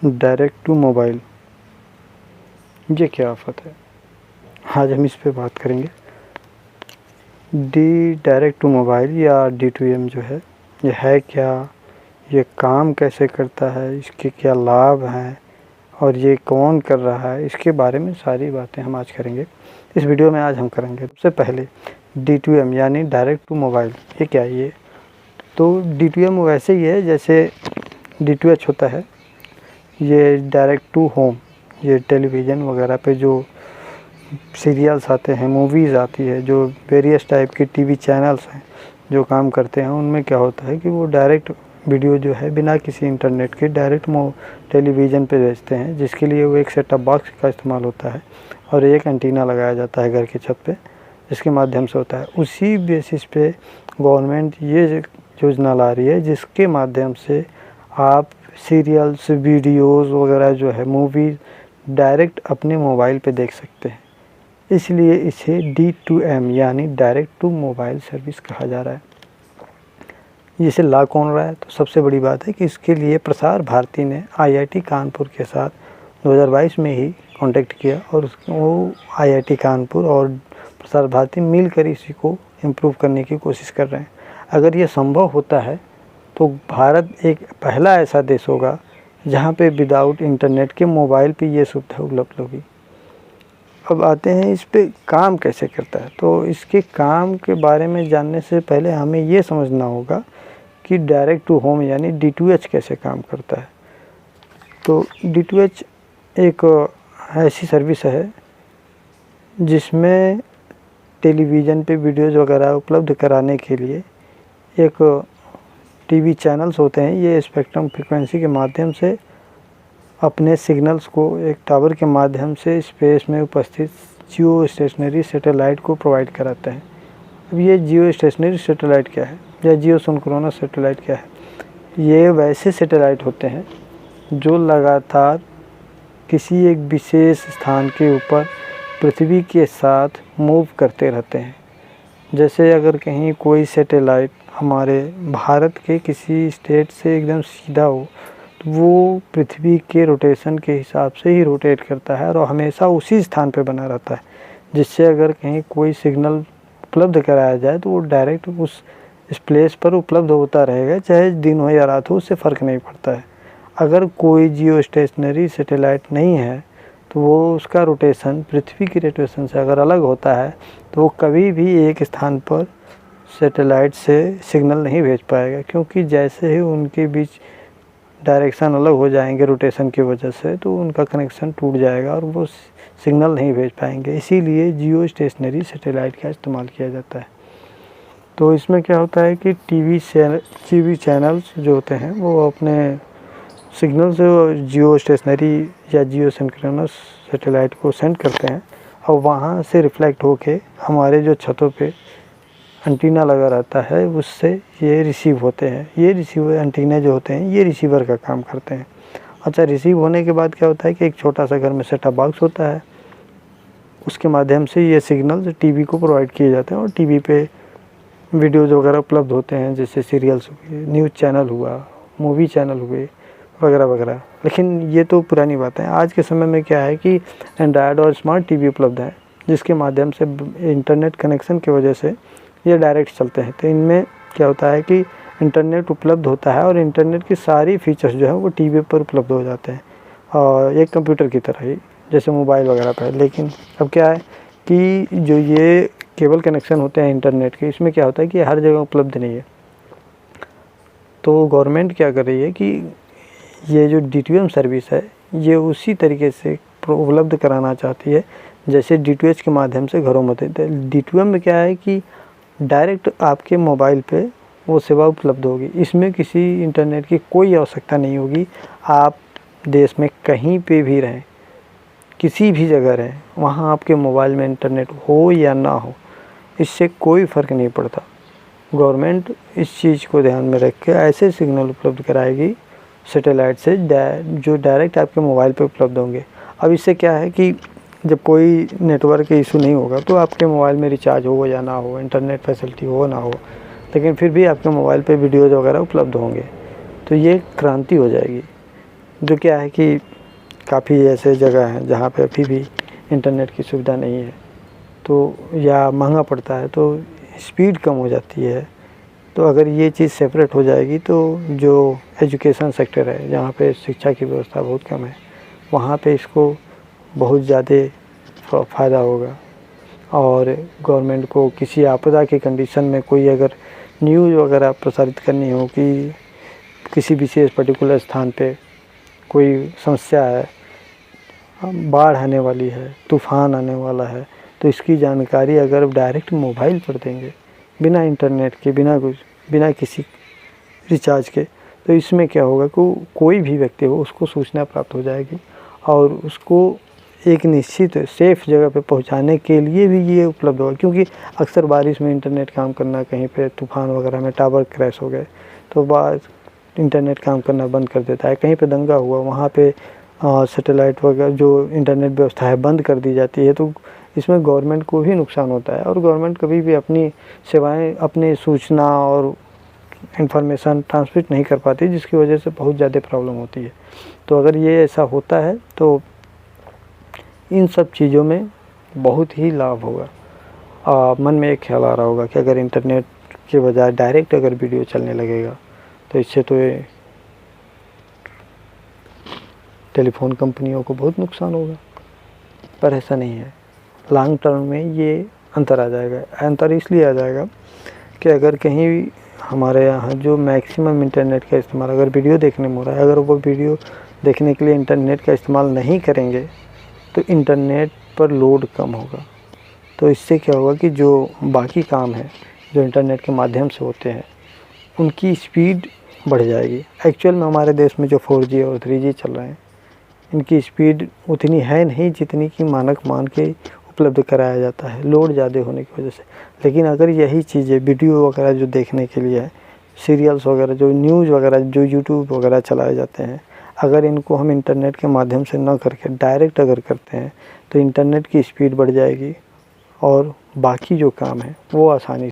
Direct to mobile, ये क्या आफत है? आज हम इस पे बात करेंगे। डायरेक्ट टू मोबाइल या D2M जो है, ये है क्या, ये काम कैसे करता है, इसके क्या लाभ हैं और ये कौन कर रहा है, इसके बारे में सारी बातें हम आज करेंगे। इस वीडियो में आज हम करेंगे सबसे पहले D2M यानी डायरेक्ट टू मोबाइल, ये क्या है ये। तो D2M वैसे ही है जैसे D2H होता है। ये डायरेक्ट टू होम, ये टेलीविज़न वगैरह पे जो सीरियल्स आते हैं, मूवीज़ आती है, जो वेरियस टाइप के टीवी चैनल्स हैं जो काम करते हैं, उनमें क्या होता है कि वो डायरेक्ट वीडियो जो है बिना किसी इंटरनेट के डायरेक्ट टेलीविज़न पे भेजते हैं, जिसके लिए वो एक सेटअप बॉक्स का इस्तेमाल होता है और एक एंटीना लगाया जाता है घर की छत पे, जिसके माध्यम से होता है। उसी बेसिस पे गवर्नमेंट ये योजना ला रही है जिसके माध्यम से आप सीरियल्स, वीडियोज़ वगैरह जो है, मूवीज़ डायरेक्ट अपने मोबाइल पे देख सकते हैं। इसलिए इसे D2M यानी डायरेक्ट टू मोबाइल सर्विस कहा जा रहा है। इसे ला कौन रहा है? तो सबसे बड़ी बात है कि इसके लिए प्रसार भारती ने IIT कानपुर के साथ 2022 में ही कांटेक्ट किया और वो IIT कानपुर और प्रसार भारती मिलकर इसी को इम्प्रूव करने की कोशिश कर रहे हैं। अगर ये संभव होता है तो भारत एक पहला ऐसा देश होगा जहाँ पे विदाउट इंटरनेट के मोबाइल पे ये सुविधा उपलब्ध होगी। अब आते हैं इस पे काम कैसे करता है। तो इसके काम के बारे में जानने से पहले हमें ये समझना होगा कि डायरेक्ट टू होम यानी D2H कैसे काम करता है। तो D2H एक ऐसी सर्विस है जिसमें टेलीविज़न पे वीडियोज़ वगैरह उपलब्ध कराने के लिए एक टीवी चैनल्स होते हैं, ये स्पेक्ट्रम फ्रीक्वेंसी के माध्यम से अपने सिग्नल्स को एक टावर के माध्यम से स्पेस में उपस्थित जियो स्टेशनरी सैटेलाइट को प्रोवाइड कराते हैं। अब ये जियो स्टेशनरी सैटेलाइट क्या है या जियो सिंक्रोनस सैटेलाइट क्या है? ये वैसे सैटेलाइट होते हैं जो लगातार किसी एक विशेष स्थान के ऊपर पृथ्वी के साथ मूव करते रहते हैं। जैसे अगर कहीं कोई सैटेलाइट हमारे भारत के किसी स्टेट से एकदम सीधा हो तो वो पृथ्वी के रोटेशन के हिसाब से ही रोटेट करता है और हमेशा उसी स्थान पर बना रहता है, जिससे अगर कहीं कोई सिग्नल उपलब्ध कराया जाए तो वो डायरेक्ट इस प्लेस पर उपलब्ध होता रहेगा, चाहे दिन हो या रात हो, उससे फ़र्क नहीं पड़ता है। अगर कोई जियो स्टेशनरी सैटेलाइट नहीं है तो वो उसका रोटेशन पृथ्वी की रोटेशन से अगर अलग होता है तो वो कभी भी एक स्थान पर सैटेलाइट से सिग्नल नहीं भेज पाएगा, क्योंकि जैसे ही उनके बीच डायरेक्शन अलग हो जाएंगे रोटेशन की वजह से तो उनका कनेक्शन टूट जाएगा और वो सिग्नल नहीं भेज पाएंगे। इसीलिए जियो स्टेशनरी सैटेलाइट का इस्तेमाल किया जाता है। तो इसमें क्या होता है कि टीवी चैनल्स जो होते हैं वो अपने सिग्नल से जियो स्टेशनरी या जियो सिंक्रोनस सैटेलाइट को सेंड करते हैं और वहाँ से रिफ्लेक्ट होके हमारे जो छतों पे एंटीना लगा रहता है उससे ये रिसीव होते हैं। ये रिसीवर एंटीना जो होते हैं ये रिसीवर का काम करते हैं। अच्छा, रिसीव होने के बाद क्या होता है कि एक छोटा सा घर में सेटअप बॉक्स होता है, उसके माध्यम से ये सिग्नल टीवी को प्रोवाइड किए जाते हैं और टीवी पे वीडियोज़ वगैरह उपलब्ध होते हैं, जैसे सीरियल्स हुए, न्यूज़ चैनल हुआ, मूवी चैनल हुए वगैरह वगैरह। लेकिन ये तो पुरानी बात है। आज के समय में क्या है कि एंड्रॉयड और स्मार्ट टीवी उपलब्ध है, जिसके माध्यम से इंटरनेट कनेक्शन की वजह से ये डायरेक्ट चलते हैं। तो इनमें क्या होता है कि इंटरनेट उपलब्ध होता है और इंटरनेट की सारी फीचर्स जो है वो टीवी पर उपलब्ध हो जाते हैं और एक कंप्यूटर की तरह ही, जैसे मोबाइल वगैरह पर। लेकिन अब क्या है कि जो ये केबल कनेक्शन होते हैं इंटरनेट के, इसमें क्या होता है कि हर जगह उपलब्ध नहीं है। तो गवर्नमेंट क्या कर रही है कि ये जो D2M सर्विस है ये उसी तरीके से उपलब्ध कराना चाहती है जैसे D2H के माध्यम से घरों में देते हैं। D2M में क्या है कि डायरेक्ट आपके मोबाइल पे वो सेवा उपलब्ध होगी। इसमें किसी इंटरनेट की कोई आवश्यकता नहीं होगी। आप देश में कहीं पे भी रहें, किसी भी जगह रहें, वहाँ आपके मोबाइल में इंटरनेट हो या ना हो, इससे कोई फ़र्क नहीं पड़ता। गवर्नमेंट इस चीज़ को ध्यान में रख के ऐसे सिग्नल उपलब्ध कराएगी सैटेलाइट से जो डायरेक्ट आपके मोबाइल पे उपलब्ध होंगे। अब इससे क्या है कि जब कोई नेटवर्क इशू नहीं होगा तो आपके मोबाइल में रिचार्ज हो या ना हो, इंटरनेट फैसिलिटी हो ना हो, लेकिन फिर भी आपके मोबाइल पे वीडियोज़ वगैरह उपलब्ध होंगे। तो ये क्रांति हो जाएगी। जो क्या है कि काफ़ी ऐसे जगह हैं जहाँ पे अभी भी इंटरनेट की सुविधा नहीं है, तो या महंगा पड़ता है, तो स्पीड कम हो जाती है। तो अगर ये चीज़ सेपरेट हो जाएगी तो जो एजुकेशन सेक्टर है, जहाँ पे शिक्षा की व्यवस्था बहुत कम है, वहाँ पे इसको बहुत ज़्यादा फ़ायदा होगा। और गवर्नमेंट को किसी आपदा की कंडीशन में कोई अगर न्यूज़ वगैरह प्रसारित करनी हो कि किसी विशेष पर्टिकुलर स्थान पे कोई समस्या है, बाढ़ आने वाली है, तूफ़ान आने वाला है, तो इसकी जानकारी अगर डायरेक्ट मोबाइल पर देंगे, बिना इंटरनेट के, बिना किसी रिचार्ज के, तो इसमें क्या होगा कि कोई भी व्यक्ति हो उसको सूचना प्राप्त हो जाएगी और उसको एक निश्चित सेफ़ जगह पे पहुंचाने के लिए भी ये उपलब्ध होगा। क्योंकि अक्सर बारिश में इंटरनेट काम करना, कहीं पे तूफ़ान वगैरह में टावर क्रैश हो गए तो बाद इंटरनेट काम करना बंद कर देता है। कहीं पे दंगा हुआ, वहाँ पे सैटेलाइट वगैरह जो इंटरनेट व्यवस्था है बंद कर दी जाती है, तो इसमें गवर्नमेंट को भी नुकसान होता है। और गवर्नमेंट कभी भी अपनी सेवाएं, अपनी सूचना और इंफॉर्मेशन ट्रांसमिट नहीं कर पाती, जिसकी वजह से बहुत ज़्यादा प्रॉब्लम होती है। तो अगर ये ऐसा होता है तो इन सब चीज़ों में बहुत ही लाभ होगा। मन में एक ख्याल आ रहा होगा कि अगर इंटरनेट के बजाय डायरेक्ट अगर वीडियो चलने लगेगा तो इससे तो ये टेलीफोन कंपनियों को बहुत नुकसान होगा, पर ऐसा नहीं है। लॉन्ग टर्म में ये अंतर आ जाएगा। अंतर इसलिए आ जाएगा कि अगर कहीं हमारे यहाँ जो मैक्सिमम इंटरनेट का इस्तेमाल अगर वीडियो देखने में हो रहा है, अगर वो वीडियो देखने के लिए इंटरनेट का इस्तेमाल नहीं करेंगे तो इंटरनेट पर लोड कम होगा। तो इससे क्या होगा कि जो बाकी काम है जो इंटरनेट के माध्यम से होते हैं उनकी स्पीड बढ़ जाएगी। एक्चुअल में हमारे देश में जो 4G और 3G चल रहे हैं, इनकी स्पीड उतनी है नहीं जितनी कि मानक मान के उपलब्ध कराया जाता है, लोड ज़्यादा होने की वजह से। लेकिन अगर यही चीज़ें वीडियो वगैरह जो देखने के लिए है, सीरियल्स वगैरह, जो न्यूज़ वगैरह, जो यूट्यूब वगैरह चलाए जाते हैं, अगर इनको हम इंटरनेट के माध्यम से न करके डायरेक्ट अगर करते हैं तो इंटरनेट की स्पीड बढ़ जाएगी और बाकी जो काम है वो आसानी